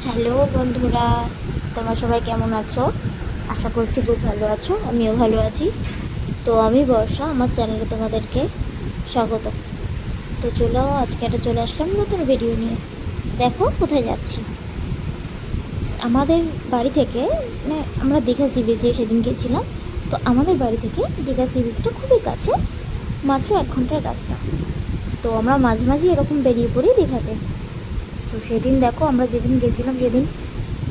Hello বন্ধুরা, তোমরা সবাই কেমন আছো? আশা করছি খুব ভালো আছো, আমিও ভালো আছি। তো আমি বর্ষা, আমার চ্যানেলে তোমাদেরকে স্বাগত। তো চলো, আজকে একটা চলে আসলাম নতুন ভিডিও নিয়ে। দেখো কোথায় যাচ্ছি। আমাদের বাড়ি থেকে আমরা দীঘা সি বিচে সেদিন গেছিলাম। তো আমাদের বাড়ি থেকে দীঘা সি বিচটা খুবই কাছে, মাত্র 1 ঘন্টার রাস্তা। তো আমরা মাঝে মাঝে এরকম বেরিয়ে পড়ি দীঘাতে। তো সেদিন দেখো, আমরা যেদিন গেছিলাম সেদিন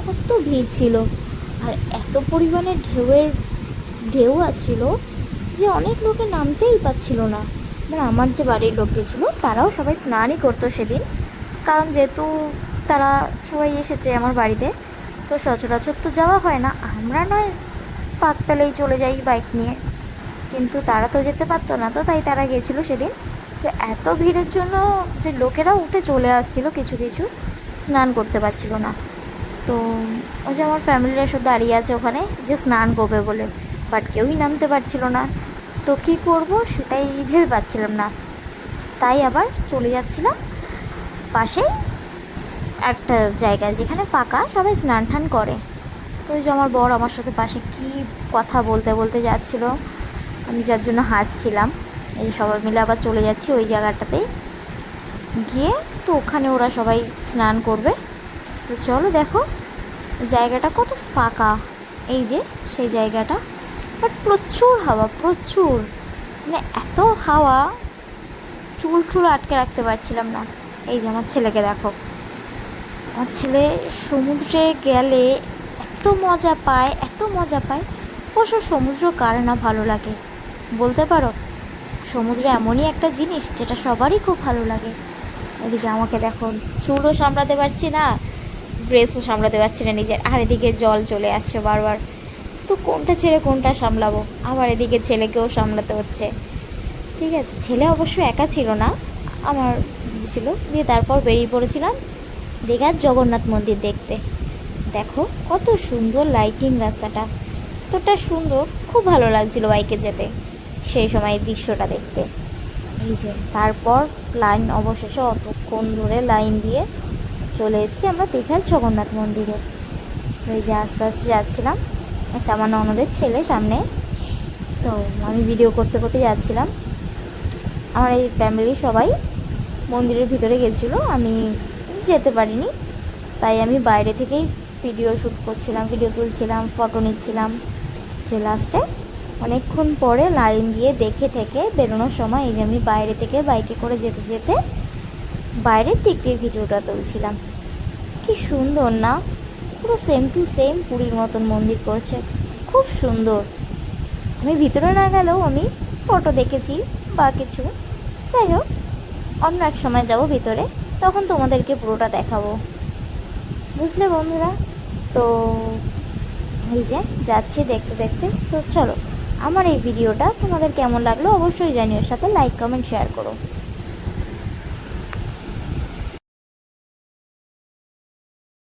কত ভিড় ছিল, আর এত পরিমাণে ঢেউ আসছিল যে অনেক লোকে নামতেই পারছিল না। মানে আমার যে বাড়ির লোক গেছিলো তারাও সবাই স্নানই করতো সেদিন, কারণ যেহেতু তারা সবাই এসেছে আমার বাড়িতে, তো সচরাচর তো যাওয়া হয় না। আমরা নয় ফাঁক পেলেই চলে যাই বাইক নিয়ে, কিন্তু তারা তো যেতে পারতো না, তো তাই তারা গেছিলো সেদিন। তো এত ভিড়ের জন্য যে লোকেরা উঠে চলে আসছিলো, কিছু কিছু স্নান করতে পারছিল না। তো ওই যে আমার ফ্যামিলিরা সব দাঁড়িয়ে আছে ওখানে যে স্নান করবে বলে, বাট কেউই নামতে পারছিল না। তো কী করব সেটাই ভেবে পাচ্ছিলাম না, তাই আবার চলে যাচ্ছিলাম পাশেই একটা জায়গায় যেখানে ফাঁকা, সবাই স্নান টান করে। তো ওই যে আমার বর আমার সাথে পাশে কী কথা বলতে বলতে যাচ্ছিল, আমি যার জন্য হাসছিলাম। এই সবাই মিলে আবার চলে যাচ্ছি ওই জায়গাটাতেই গিয়ে। তো ওখানে ওরা সবাই স্নান করবে। তো চলো দেখো জায়গাটা কত ফাঁকা, এই যে সেই জায়গাটা। বাট প্রচুর হাওয়া, প্রচুর, মানে এত হাওয়া, চুল টুল আটকে রাখতে পারছিলাম না। এই যে আমার ছেলেকে দেখো, আমার ছেলে সমুদ্রে গেলে এত মজা পায়, এত মজা পায়। অবশ্য সমুদ্র কার না ভালো লাগে বলতে পারো? সমুদ্র এমনই একটা জিনিস যেটা সবারই খুব ভালো লাগে। এদিকে আমাকে দেখো, চুলও সামলাতে পারছি না, ড্রেসও সামলাতে পারছি না নিজের, আর এদিকে জল চলে আসছে বারবার। তো কোনটা ছেড়ে কোনটা সামলাবো, আবার এদিকে ছেলেকেও সামলাতে হচ্ছে। ঠিক আছে, ছেলে অবশ্য একা ছিল না, আমার ছিল। দিয়ে তারপর বেরিয়ে পড়েছিলাম দীঘার জগন্নাথ মন্দির দেখতে। দেখো কত সুন্দর লাইটিং, রাস্তাটা কতটা সুন্দর, খুব ভালো লাগছিল বাইকে যেতে সেই সময় এই দৃশ্যটা দেখতে। এই যে তারপর লাইন, অবশেষে অতক্ষণ ধরে লাইন দিয়ে চলে এসেছি আমরা দীঘার জগন্নাথ মন্দিরে। এই যে আস্তে আস্তে যাচ্ছিলাম, একটা আমার ননদের ছেলে সামনে, তো আমি ভিডিও করতে করতে যাচ্ছিলাম। আমার এই ফ্যামিলির সবাই মন্দিরের ভিতরে গেছিলো, আমি যেতে পারিনি, তাই আমি বাইরে থেকেই ভিডিও শ্যুট করছিলাম, ভিডিও তুলছিলাম, ফটো নিচ্ছিলাম। যে লাস্টে অনেকক্ষণ পরে লাইন দিয়ে দেখে ঠেকে বেরোনোর সময় এই যে আমি বাইরে থেকে বাইকে করে যেতে যেতে বাইরের দিক দিয়ে ভিডিওটা তুলছিলাম। কি সুন্দর না, পুরো সেম টু সেম পুরীর মতন মন্দির করেছে, খুব সুন্দর। আমি ভিতরে না গেলেও আমি ফটো দেখেছি বা কিছু। যাই হোক, অন্য এক সময় যাব ভিতরে, তখন তোমাদেরকে পুরোটা দেখাবো, বুঝলে বন্ধুরা? তো এই যে যাচ্ছি দেখতে দেখতে। তো চলো, আমার এই ভিডিওটা তোমাদের কেমন লাগলো অবশ্যই জানিও, সাথে লাইক কমেন্ট শেয়ার করো।